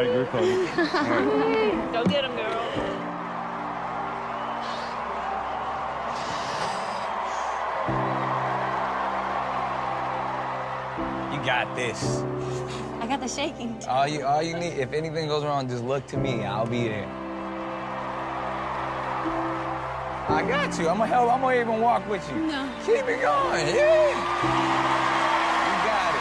right, group hug. Right. Go get him, girl. You got this. I got the shaking. All you need, if anything goes wrong, just look to me. I'll be there. I got you. I'm gonna help. I'm gonna even walk with you. No. Keep it going. Yeah. You got it.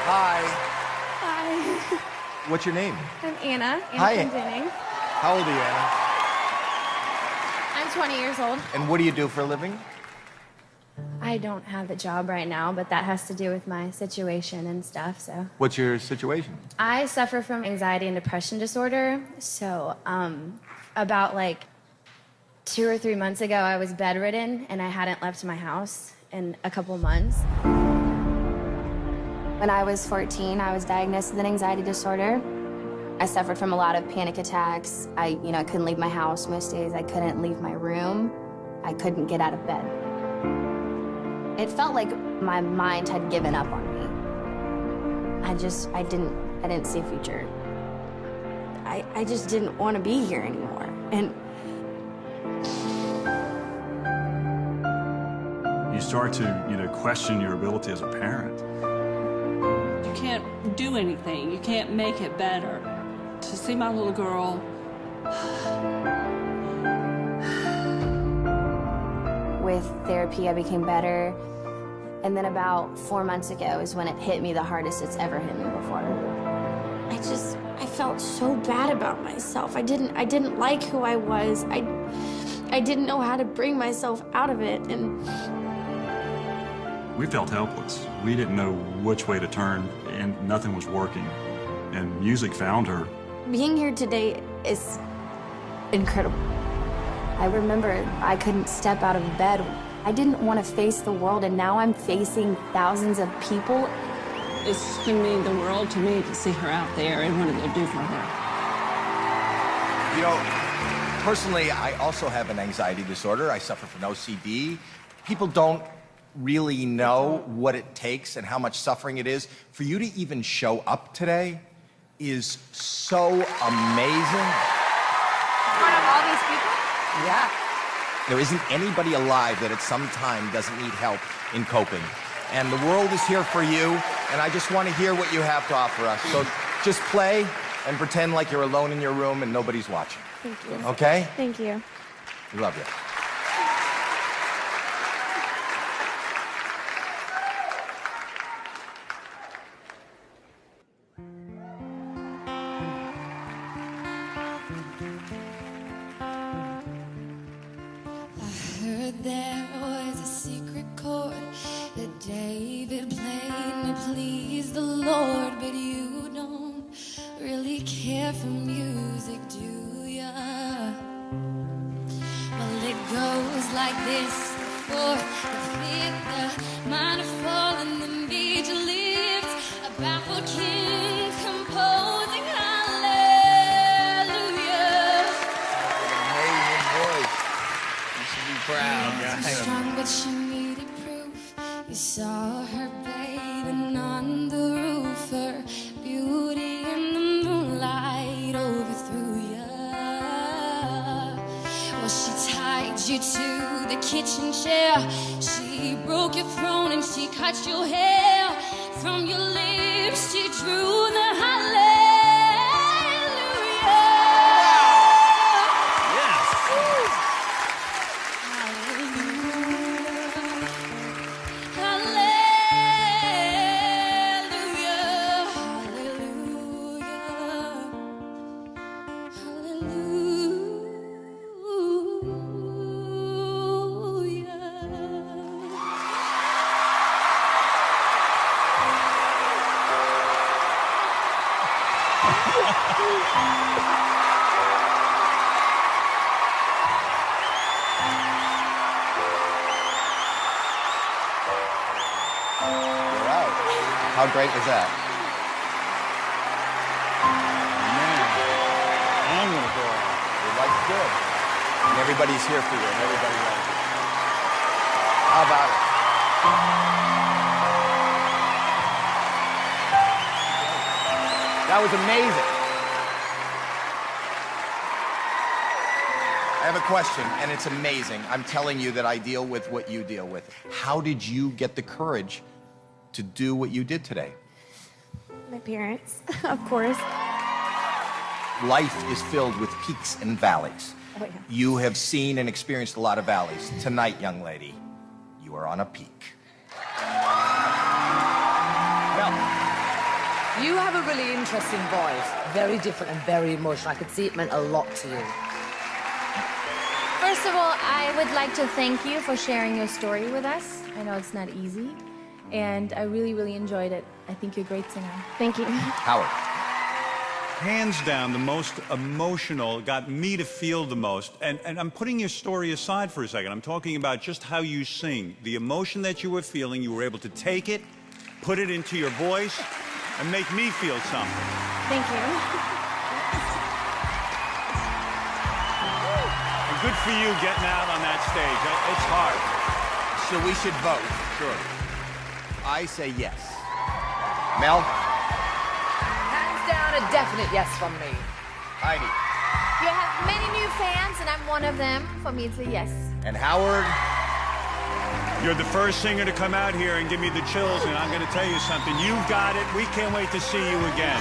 Hi. Hi. What's your name? I'm Anna. Hi. Denning. How old are you, Anna? I'm 20 years old. And what do you do for a living? I don't have a job right now, but that has to do with my situation and stuff, so. What's your situation? I suffer from anxiety and depression disorder, so about like 2 or 3 months ago, I was bedridden and I hadn't left my house in a couple months. When I was 14, I was diagnosed with an anxiety disorder. I suffered from a lot of panic attacks. I couldn't leave my house most days. I couldn't leave my room. I couldn't get out of bed. It felt like my mind had given up on me. I didn't see a future. I just didn't want to be here anymore. And You start to, question your ability as a parent. You can't do anything. You can't make it better. To see my little girl. with therapy, I became better. And then about 4 months ago is when it hit me the hardest it's ever hit me before. I felt so bad about myself. I didn't like who I was. I didn't know how to bring myself out of it, and We felt helpless. We didn't know which way to turn, and nothing was working. And music found her. being here today is incredible. I remember I couldn't step out of bed. I didn't want to face the world, and now I'm facing thousands of people. It's going to mean the world to me to see her out there and what it'll do for her. You know, personally, I also have an anxiety disorder. I suffer from OCD. People don't really know what it takes and how much suffering it is. For you to even show up today is so amazing. In front of all these people? Yeah. There isn't anybody alive that at some time doesn't need help in coping. And the world is here for you, and I just want to hear what you have to offer us. So just play and pretend like you're alone in your room and nobody's watching. Thank you. Okay? Thank you. We love you. Heard there was a secret chord that David played to please the Lord, but you don't really care for music, do ya? Well, it goes like this: the fourth, the fifth, the minor fall, and the major lifts. A baffled king composing hallelujah. Amazing voice. You should be proud, So guys. strong, but she needed proof. You saw her bathing on the roof. Her beauty in the moonlight overthrew ya. Well, she tied you to the kitchen chair. She broke your throne and she cut your hair. From your lips she drew the hallelujah. You're out. How great was that? Man, I'm gonna cry. Your life's good. And everybody's here for you, and everybody loves you. How about it? That was amazing. I have a question, and it's amazing. I'm telling you that I deal with what you deal with. How did you get the courage to do what you did today? My parents, of course. Life is filled with peaks and valleys. Oh, yeah. You have seen and experienced a lot of valleys. Tonight, young lady, you are on a peak. Mel. You have a really interesting voice, very different and very emotional. I could see it meant a lot to you. First of all, I would like to thank you for sharing your story with us. I know it's not easy, and I really, really enjoyed it. I think you're a great singer. Thank you. Howard. Hands down, the most emotional, got me to feel the most. And I'm putting your story aside for a second. I'm talking about just how you sing. The emotion that you were feeling, you were able to take it, put it into your voice, and make me feel something. Thank you. And good for you getting out on that stage. It's hard. So we should vote. Sure. I say yes. Mel? Hands down, a definite yes from me. Heidi. You have many new fans, and I'm one of them. For me, it's a yes. And Howard? You're the first singer to come out here and give me the chills, and I'm going to tell you something. You've got it. We can't wait to see you again.